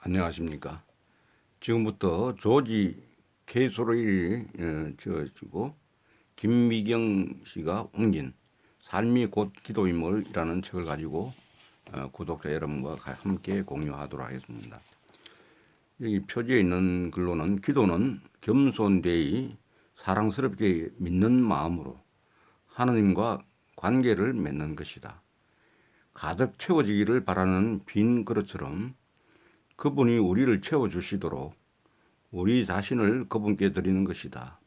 안녕하십니까. 지금부터 조지 케이소로이 지어지고 김미경 씨가 옮긴 삶이 곧 기도임을이라는 책을 가지고 구독자 여러분과 함께 공유하도록 하겠습니다. 여기 표지에 있는 글로는 기도는 겸손되이 사랑스럽게 믿는 마음으로 하느님과 관계를 맺는 것이다. 가득 채워지기를 바라는 빈 그릇처럼 그분이 우리를 채워주시도록 우리 자신을 그분께 드리는 것이다.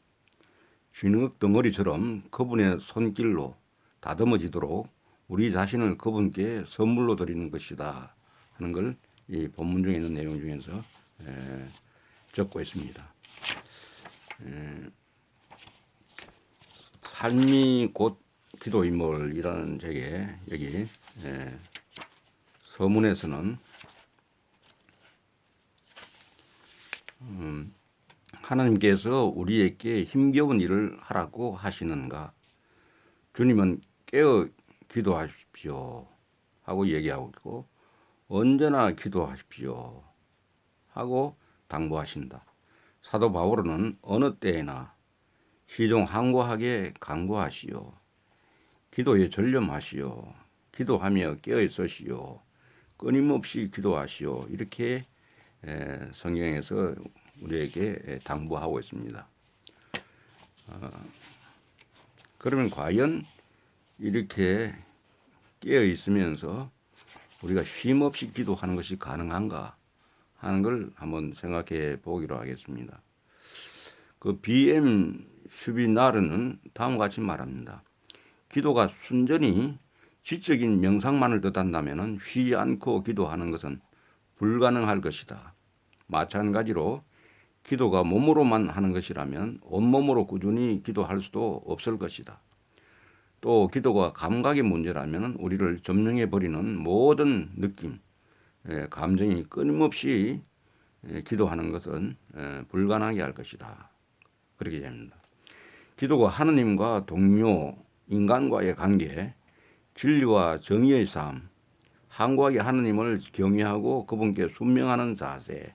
쥐늑 덩어리처럼 그분의 손길로 다듬어지도록 우리 자신을 그분께 선물로 드리는 것이다 하는 걸 이 본문 중에 있는 내용 중에서 적고 있습니다. 삶이 곧 기도임을이라는 책에 여기 서문에서는 하나님께서 우리에게 힘겨운 일을 하라고 하시는가? 주님은 깨어 기도하십시오 하고 얘기하고 있고 언제나 기도하십시오 하고 당부하신다. 사도 바울은 어느 때에나 시종항고하게 간구하시오. 기도에 전념하시오. 기도하며 깨어 있으시오. 끊임없이 기도하시오. 이렇게 성경에서 우리에게 당부하고 있습니다. 그러면 과연 이렇게 깨어 있으면서 우리가 쉼 없이 기도하는 것이 가능한가 하는 걸 한번 생각해 보기로 하겠습니다. 그 BM 슈비나르는 다음과 같이 말합니다. 기도가 순전히 지적인 명상만을 뜻한다면 쉬지 않고 기도하는 것은 불가능할 것이다. 마찬가지로 기도가 몸으로만 하는 것이라면 온몸으로 꾸준히 기도할 수도 없을 것이다. 또 기도가 감각의 문제라면 우리를 점령해 버리는 모든 느낌, 감정이 끊임없이 기도하는 것은 불가능하게 할 것이다. 그렇게 됩니다. 기도가 하느님과 동료, 인간과의 관계, 진리와 정의의 삶, 항구하게 하느님을 경외하고 그분께 순명하는 자세,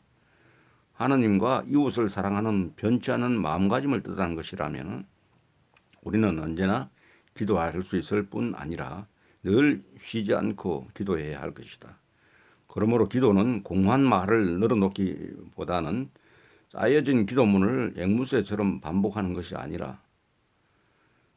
하느님과 이웃을 사랑하는 변치 않는 마음가짐을 뜻하는 것이라면 우리는 언제나 기도할 수 있을 뿐 아니라 늘 쉬지 않고 기도해야 할 것이다. 그러므로 기도는 공한 말을 늘어놓기보다는 쌓여진 기도문을 앵무새처럼 반복하는 것이 아니라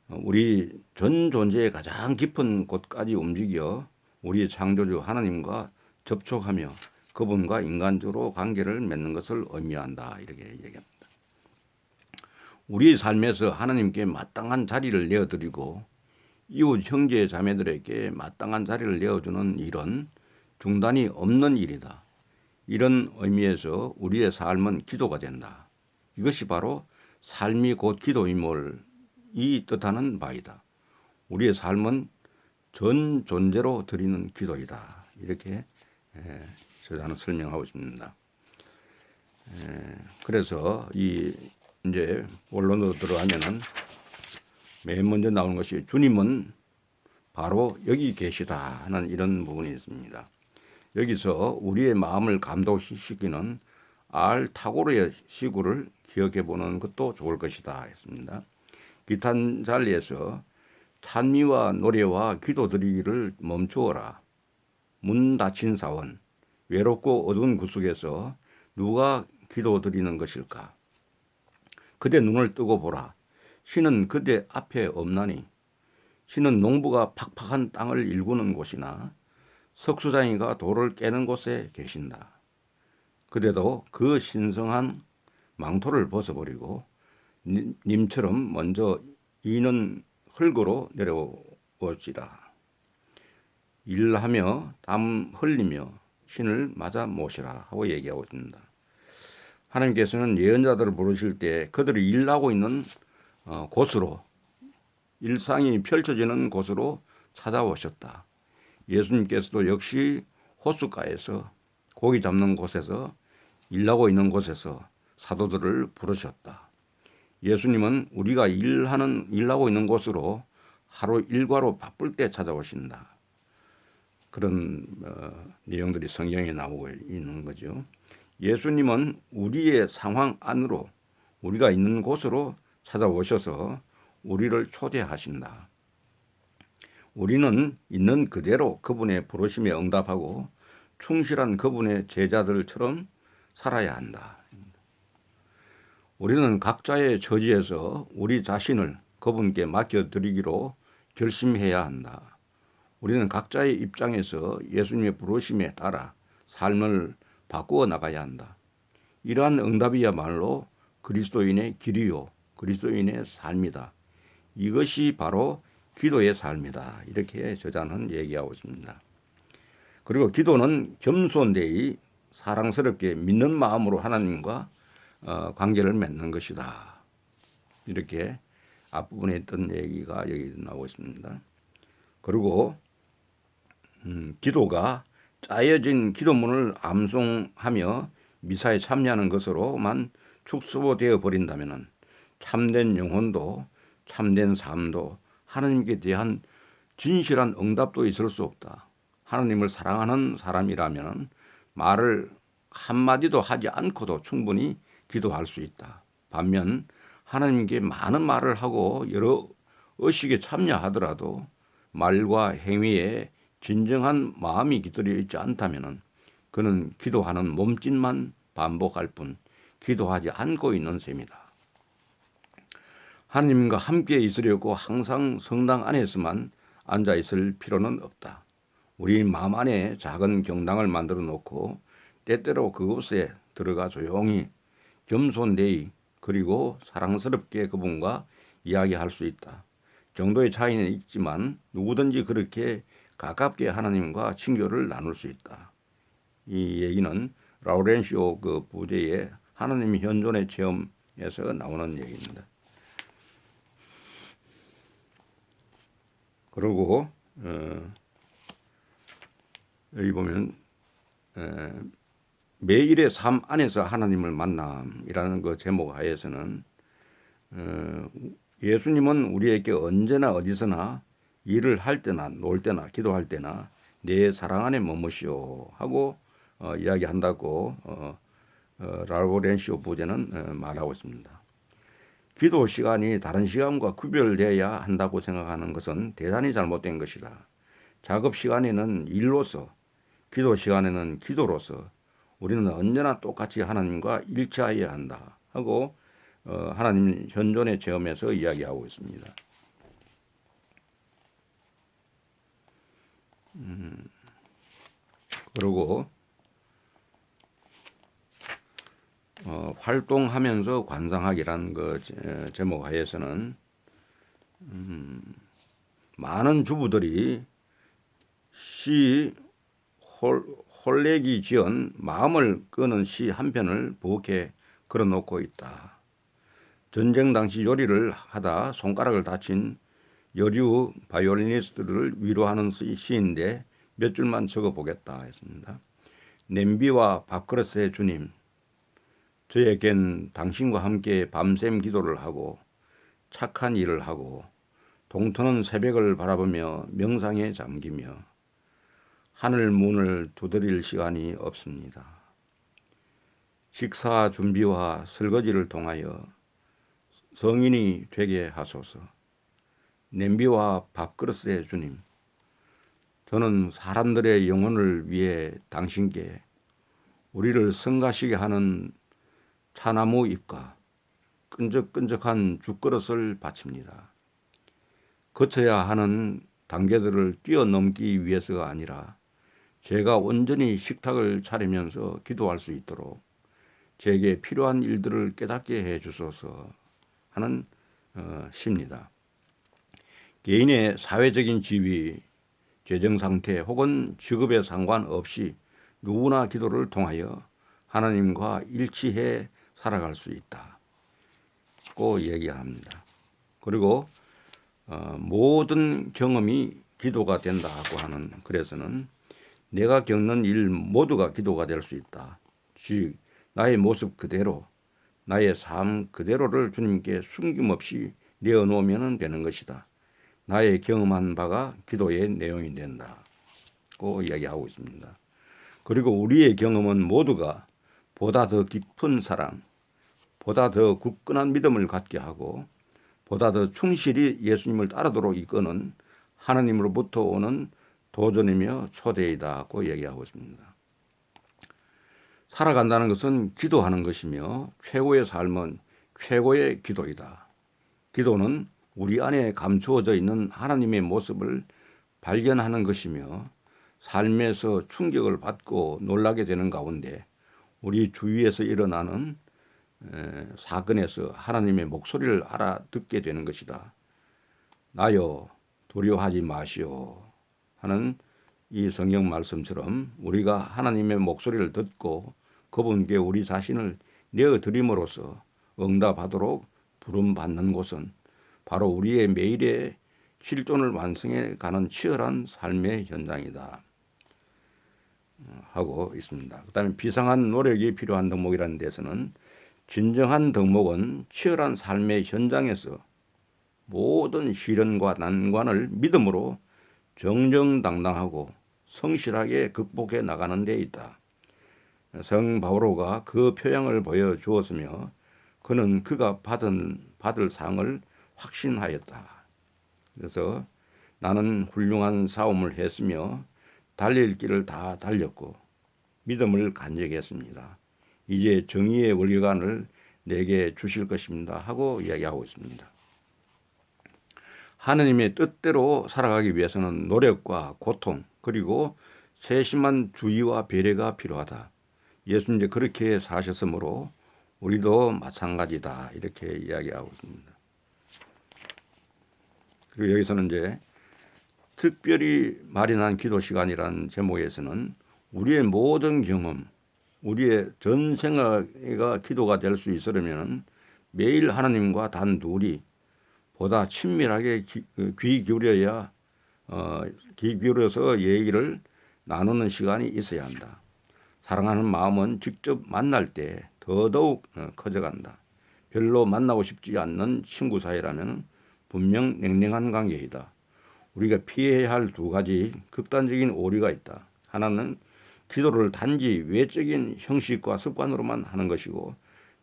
우리 전 존재의 가장 깊은 곳까지 움직여 우리의 창조주 하나님과 접촉하며 그분과 인간적으로 관계를 맺는 것을 의미한다. 이렇게 얘기합니다. 우리의 삶에서 하나님께 마땅한 자리를 내어드리고 이웃 형제 자매들에게 마땅한 자리를 내어주는 일은 중단이 없는 일이다. 이런 의미에서 우리의 삶은 기도가 된다. 이것이 바로 삶이 곧 기도임을 이 뜻하는 바이다. 우리의 삶은 전 존재로 드리는 기도이다. 이렇게 저자는 설명하고 있습니다. 그래서 이제 본론으로 들어가면은 맨 먼저 나오는 것이 주님은 바로 여기 계시다 하는 이런 부분이 있습니다. 여기서 우리의 마음을 감동시키는 알타고르의 시구를 기억해 보는 것도 좋을 것이다 했습니다. 기탄잘리에서 찬미와 노래와 기도드리기를 멈추어라. 문 닫힌 사원, 외롭고 어두운 구석에서 누가 기도드리는 것일까? 그대 눈을 뜨고 보라. 신은 그대 앞에 없나니. 신은 농부가 팍팍한 땅을 일구는 곳이나 석수장이가 돌을 깨는 곳에 계신다. 그대도 그 신성한 망토를 벗어버리고 님처럼 먼저 이는 흙으로 내려오지라. 일하며 땀 흘리며 신을 맞아 모시라 하고 얘기하고 있습니다. 하나님께서는 예언자들을 부르실 때 그들이 일하고 있는 곳으로 일상이 펼쳐지는 곳으로 찾아오셨다. 예수님께서도 역시 호숫가에서 고기 잡는 곳에서 일하고 있는 곳에서 사도들을 부르셨다. 예수님은 우리가 일하고 있는 곳으로 하루 일과로 바쁠 때 찾아오신다. 그런 내용들이 성경에 나오고 있는 거죠. 예수님은 우리의 상황 안으로 우리가 있는 곳으로 찾아오셔서 우리를 초대하신다. 우리는 있는 그대로 그분의 부르심에 응답하고 충실한 그분의 제자들처럼 살아야 한다. 우리는 각자의 처지에서 우리 자신을 그분께 맡겨드리기로 결심해야 한다. 우리는 각자의 입장에서 예수님의 부르심에 따라 삶을 바꾸어 나가야 한다. 이러한 응답이야말로 그리스도인의 길이요, 그리스도인의 삶이다. 이것이 바로 기도의 삶이다. 이렇게 저자는 얘기하고 있습니다. 그리고 기도는 겸손되이 사랑스럽게 믿는 마음으로 하나님과 관계를 맺는 것이다. 이렇게 앞부분에 있던 얘기가 여기 나오고 있습니다. 그리고 기도가 짜여진 기도문을 암송하며 미사에 참여하는 것으로만 축소되어 버린다면 참된 영혼도 참된 삶도 하나님께 대한 진실한 응답도 있을 수 없다. 하나님을 사랑하는 사람이라면 말을 한마디도 하지 않고도 충분히 기도할 수 있다. 반면 하나님께 많은 말을 하고 여러 의식에 참여하더라도 말과 행위에 진정한 마음이 깃들여 있지 않다면 그는 기도하는 몸짓만 반복할 뿐 기도하지 않고 있는 셈이다. 하나님과 함께 있으려고 항상 성당 안에서만 앉아 있을 필요는 없다. 우리 마음 안에 작은 경당을 만들어 놓고 때때로 그곳에 들어가 조용히 겸손되이 그리고 사랑스럽게 그분과 이야기할 수 있다. 정도의 차이는 있지만 누구든지 그렇게 가깝게 하나님과 친교를 나눌 수 있다. 이 얘기는 라우렌시오 그 부제의 하나님 현존의 체험에서 나오는 얘기입니다. 그리고 여기 보면 매일의 삶 안에서 하나님을 만남이라는 그 제목 하에서는 예수님은 우리에게 언제나 어디서나 일을 할 때나 놀 때나 기도할 때나 내 사랑 안에 머무시오 하고 이야기한다고 라우렌시오 부제는 말하고 있습니다. 기도 시간이 다른 시간과 구별되어야 한다고 생각하는 것은 대단히 잘못된 것이다. 작업 시간에는 일로서, 기도 시간에는 기도로서 우리는 언제나 똑같이 하나님과 일치하여야 한다 하고 하나님 현존의 체험에서 이야기하고 있습니다. 그리고 활동하면서 관상학이라는 그 제목 하에서는 많은 주부들이 시 홀레기 지은 마음을 끄는 시 한 편을 부엌에 걸어놓고 있다. 전쟁 당시 요리를 하다 손가락을 다친 여류 바이올리니스트를 위로하는 시인데 몇 줄만 적어보겠다 했습니다. 냄비와 밥그릇의 주님, 저에겐 당신과 함께 밤샘 기도를 하고 착한 일을 하고 동트는 새벽을 바라보며 명상에 잠기며 하늘 문을 두드릴 시간이 없습니다. 식사 준비와 설거지를 통하여 성인이 되게 하소서. 냄비와 밥그릇의 주님, 저는 사람들의 영혼을 위해 당신께 우리를 성가시게 하는 차나무 잎과 끈적끈적한 죽그릇을 바칩니다. 거쳐야 하는 단계들을 뛰어넘기 위해서가 아니라 제가 온전히 식탁을 차리면서 기도할 수 있도록 제게 필요한 일들을 깨닫게 해 주소서 하는 시입니다. 개인의 사회적인 지위, 재정 상태 혹은 직업에 상관없이 누구나 기도를 통하여 하나님과 일치해 살아갈 수 있다고 얘기합니다. 그리고 모든 경험이 기도가 된다고 하는 글에서는 내가 겪는 일 모두가 기도가 될 수 있다. 즉 나의 모습 그대로, 나의 삶 그대로를 주님께 숨김없이 내어놓으면 되는 것이다. 나의 경험한 바가 기도의 내용이 된다. 있다고 이야기하고 있습니다. 그리고 우리의 경험은 모두가 보다 더 깊은 사랑, 보다 더 굳건한 믿음을 갖게 하고 보다 더 충실히 예수님을 따르도록 이끄는 하나님으로부터 오는 도전이며 초대이다고 얘기하고 있습니다. 살아간다는 것은 기도하는 것이며 최고의 삶은 최고의 기도이다. 기도는 우리 안에 감추어져 있는 하나님의 모습을 발견하는 것이며 삶에서 충격을 받고 놀라게 되는 가운데 우리 주위에서 일어나는 사건에서 하나님의 목소리를 알아듣게 되는 것이다. 나여 두려워하지 마시오 하는 이 성경 말씀처럼 우리가 하나님의 목소리를 듣고 그분께 우리 자신을 내어드림으로써 응답하도록 부름받는 곳은 바로 우리의 매일의 실존을 완성해 가는 치열한 삶의 현장이다 하고 있습니다. 그 다음에 비상한 노력이 필요한 덕목이라는 데서는 진정한 덕목은 치열한 삶의 현장에서 모든 시련과 난관을 믿음으로 정정당당하고 성실하게 극복해 나가는 데 있다. 성 바오로가 그 표양을 보여주었으며 그는 그가 받을 상을 확신하였다. 그래서 나는 훌륭한 싸움을 했으며 달릴 길을 다 달렸고 믿음을 간직했습니다. 이제 정의의 월계관을 내게 주실 것입니다 하고 이야기하고 있습니다. 하느님의 뜻대로 살아가기 위해서는 노력과 고통 그리고 세심한 주의와 배려가 필요하다. 예수님이 그렇게 사셨으므로 우리도 마찬가지다 이렇게 이야기하고 있습니다. 그리고 여기서는 이제 특별히 마련한 기도 시간이라는 제목에서는 우리의 모든 경험, 우리의 전 생애가 기도가 될 수 있으려면 매일 하나님과 단둘이 보다 친밀하게 귀 기울여서 얘기를 나누는 시간이 있어야 한다. 사랑하는 마음은 직접 만날 때 더더욱 커져간다. 별로 만나고 싶지 않는 친구 사이라면 분명 냉랭한 관계이다. 우리가 피해야 할 두 가지 극단적인 오류가 있다. 하나는 기도를 단지 외적인 형식과 습관으로만 하는 것이고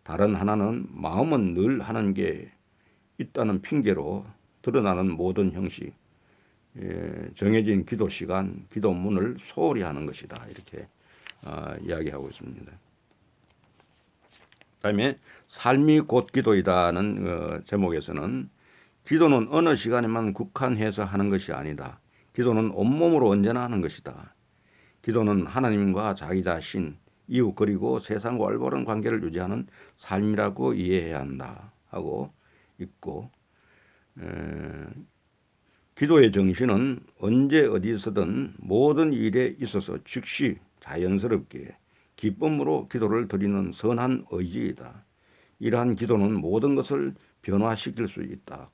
다른 하나는 마음은 늘 하는 게 있다는 핑계로 드러나는 모든 형식, 정해진 기도 시간, 기도문을 소홀히 하는 것이다. 이렇게 이야기하고 있습니다. 그다음에 삶이 곧 기도이다는 제목에서는 기도는 어느 시간에만 국한해서 하는 것이 아니다. 기도는 온몸으로 언제나 하는 것이다. 기도는 하나님과 자기 자신, 이웃 그리고 세상과 올바른 관계를 유지하는 삶이라고 이해해야 한다 하고 있고 기도의 정신은 언제 어디서든 모든 일에 있어서 즉시 자연스럽게 기쁨으로 기도를 드리는 선한 의지이다. 이러한 기도는 모든 것을 변화시킬 수 있다.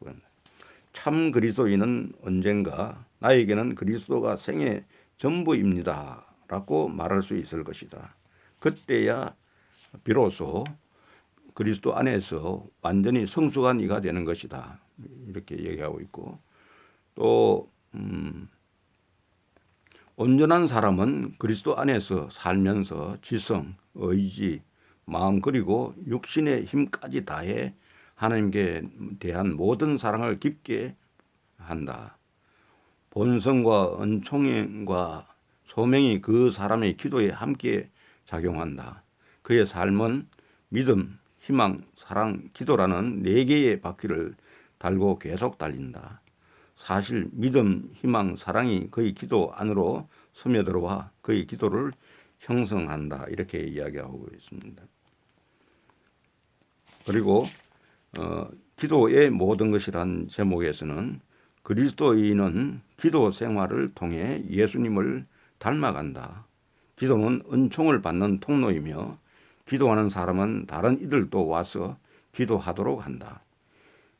참 그리스도인은 언젠가 나에게는 그리스도가 생애 전부입니다 라고 말할 수 있을 것이다. 그때야 비로소 그리스도 안에서 완전히 성숙한 이가 되는 것이다. 이렇게 얘기하고 있고 또 온전한 사람은 그리스도 안에서 살면서 지성, 의지, 마음 그리고 육신의 힘까지 다해 하나님께 대한 모든 사랑을 깊게 한다. 본성과 은총과 소명이 그 사람의 기도에 함께 작용한다. 그의 삶은 믿음, 희망, 사랑, 기도라는 네 개의 바퀴를 달고 계속 달린다. 사실 믿음, 희망, 사랑이 그의 기도 안으로 스며들어와 그의 기도를 형성한다. 이렇게 이야기하고 있습니다. 그리고 기도의 모든 것이란 제목에서는 그리스도인은 기도 생활을 통해 예수님을 닮아간다. 기도는 은총을 받는 통로이며 기도하는 사람은 다른 이들도 와서 기도하도록 한다.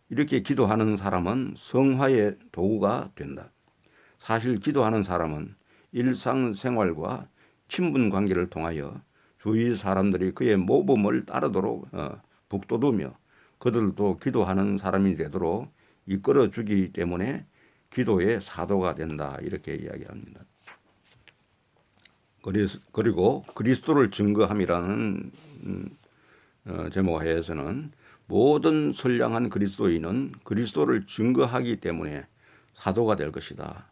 이렇게 기도하는 사람은 성화의 도구가 된다. 사실 기도하는 사람은 일상생활과 친분 관계를 통하여 주위 사람들이 그의 모범을 따르도록 북돋우며 그들도 기도하는 사람이 되도록 이끌어주기 때문에 기도의 사도가 된다. 이렇게 이야기합니다. 그리고 그리스도를 증거함이라는 제목 하에서는 모든 선량한 그리스도인은 그리스도를 증거하기 때문에 사도가 될 것이다.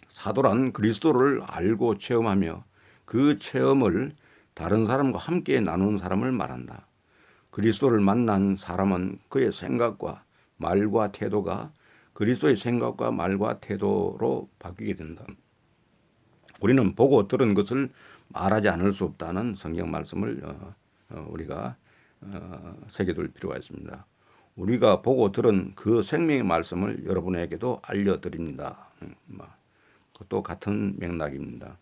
사도란 그리스도를 알고 체험하며 그 체험을 다른 사람과 함께 나누는 사람을 말한다. 그리스도를 만난 사람은 그의 생각과 말과 태도가 그리스도의 생각과 말과 태도로 바뀌게 된다. 우리는 보고 들은 것을 말하지 않을 수 없다는 성경 말씀을 우리가 새겨둘 필요가 있습니다. 우리가 보고 들은 그 생명의 말씀을 여러분에게도 알려드립니다. 그것도 같은 맥락입니다.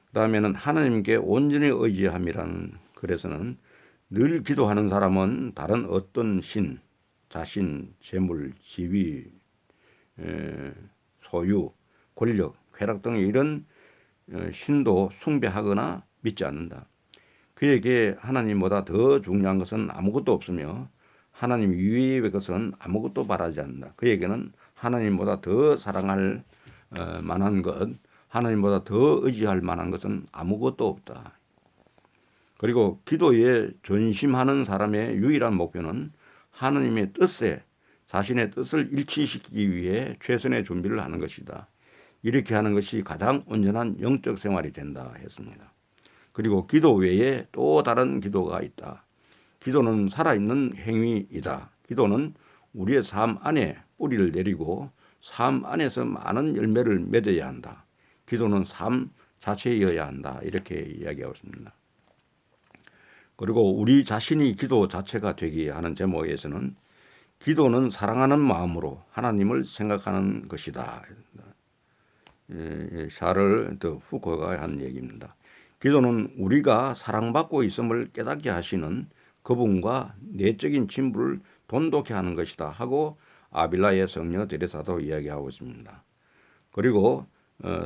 그 다음에는 하나님께 온전히 의지함이라는 글에서는 늘 기도하는 사람은 다른 어떤 신, 자신, 재물, 지위, 소유, 권력, 쾌락 등의 이런 신도 숭배하거나 믿지 않는다. 그에게 하나님보다 더 중요한 것은 아무것도 없으며 하나님 이외의 것은 아무것도 바라지 않는다. 그에게는 하나님보다 더 사랑할 만한 것, 하나님보다 더 의지할 만한 것은 아무것도 없다. 그리고 기도에 전심하는 사람의 유일한 목표는 하나님의 뜻에 자신의 뜻을 일치시키기 위해 최선의 준비를 하는 것이다. 이렇게 하는 것이 가장 온전한 영적 생활이 된다 했습니다. 그리고 기도 외에 또 다른 기도가 있다. 기도는 살아있는 행위이다. 기도는 우리의 삶 안에 뿌리를 내리고 삶 안에서 많은 열매를 맺어야 한다. 기도는 삶 자체여야 한다. 이렇게 이야기하고 있습니다. 그리고 우리 자신이 기도 자체가 되게 하는 제목에서는 기도는 사랑하는 마음으로 하나님을 생각하는 것이다. 샤를 더 후코가 한 얘기입니다. 기도는 우리가 사랑받고 있음을 깨닫게 하시는 그분과 내적인 친분을 돈독히 하는 것이다 하고 아빌라의 성녀 데레사도 이야기하고 있습니다. 그리고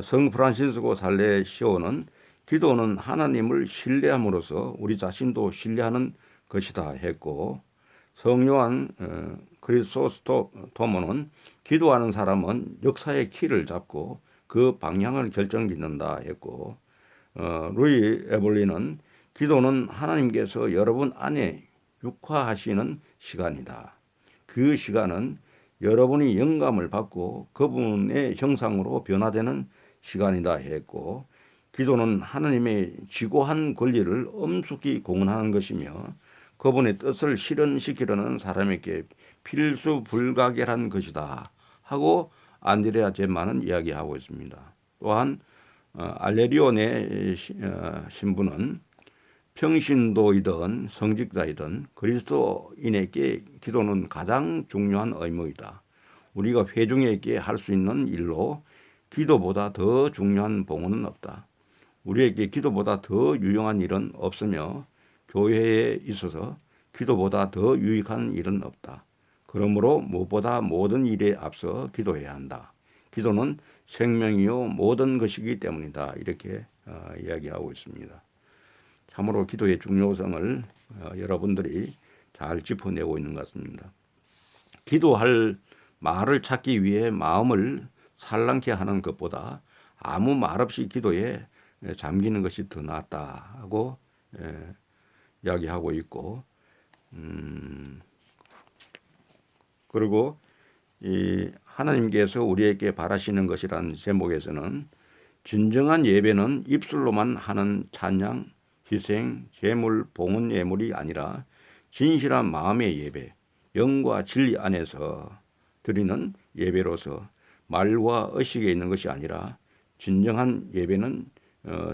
성 프란시스코 살레시오는 기도는 하나님을 신뢰함으로써 우리 자신도 신뢰하는 것이다 했고 성 요한 크리소스토모는 기도하는 사람은 역사의 키를 잡고 그 방향을 결정짓는다 했고 루이 에볼리는 기도는 하나님께서 여러분 안에 육화하시는 시간이다. 그 시간은 여러분이 영감을 받고 그분의 형상으로 변화되는 시간이다 했고 기도는 하나님의 지고한 권리를 엄숙히 공헌하는 것이며 그분의 뜻을 실현시키려는 사람에게 필수 불가결한 것이다 하고 안드레아 젬마는 이야기하고 있습니다. 또한 알레리온의 신부는 평신도이든 성직자이든 그리스도인에게 기도는 가장 중요한 의무이다. 우리가 회중에게 할 수 있는 일로 기도보다 더 중요한 봉헌은 없다. 우리에게 기도보다 더 유용한 일은 없으며 교회에 있어서 기도보다 더 유익한 일은 없다. 그러므로 무엇보다 모든 일에 앞서 기도해야 한다. 기도는 생명이요 모든 것이기 때문이다. 이렇게 이야기하고 있습니다. 참으로 기도의 중요성을 여러분들이 잘 짚어내고 있는 것 같습니다. 기도할 말을 찾기 위해 마음을 살랑케 하는 것보다 아무 말 없이 기도에 잠기는 것이 더 낫다 하고 이야기하고 있고 그리고 이 하나님께서 우리에게 바라시는 것이라는 제목에서는 진정한 예배는 입술로만 하는 찬양, 희생, 제물, 봉헌 예물이 아니라 진실한 마음의 예배, 영과 진리 안에서 드리는 예배로서 말과 의식에 있는 것이 아니라 진정한 예배는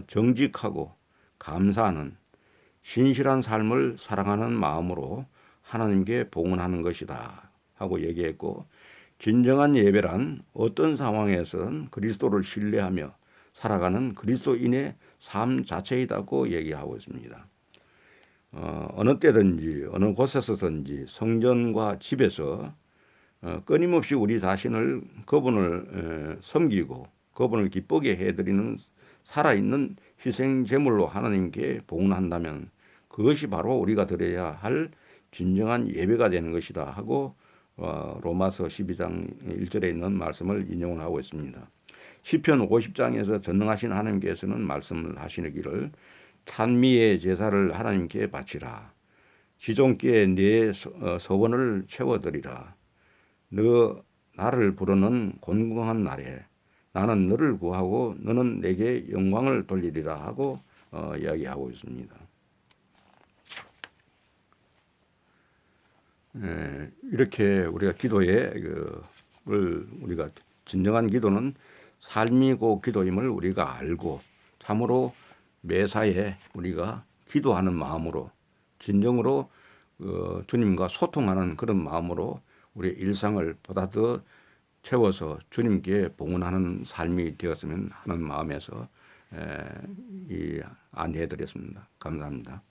정직하고 감사하는 신실한 삶을 사랑하는 마음으로 하나님께 봉헌하는 것이다 하고 얘기했고 진정한 예배란 어떤 상황에서는 그리스도를 신뢰하며 살아가는 그리스도인의 삶 자체이다고 얘기하고 있습니다. 어느 때든지 어느 곳에서든지 성전과 집에서 끊임없이 우리 자신을 그분을 섬기고 그분을 기쁘게 해드리는 살아있는 희생 제물로 하나님께 봉헌한다면 그것이 바로 우리가 드려야 할 진정한 예배가 되는 것이다 하고 로마서 12장 1절에 있는 말씀을 인용을 하고 있습니다. 시편 50장에서 전능하신 하나님께서는 말씀을 하시기를 찬미의 제사를 하나님께 바치라. 지존께 네 소원을 채워드리라. 너 나를 부르는 곤궁한 날에 나는 너를 구하고 너는 내게 영광을 돌리리라 하고 이야기하고 있습니다. 이렇게 우리가 기도에 우리가 진정한 기도는 삶이고 기도임을 우리가 알고 참으로 매사에 우리가 기도하는 마음으로 진정으로 주님과 소통하는 그런 마음으로 우리의 일상을 보다 더 채워서 주님께 봉헌하는 삶이 되었으면 하는 마음에서 안내해 드렸습니다. 감사합니다.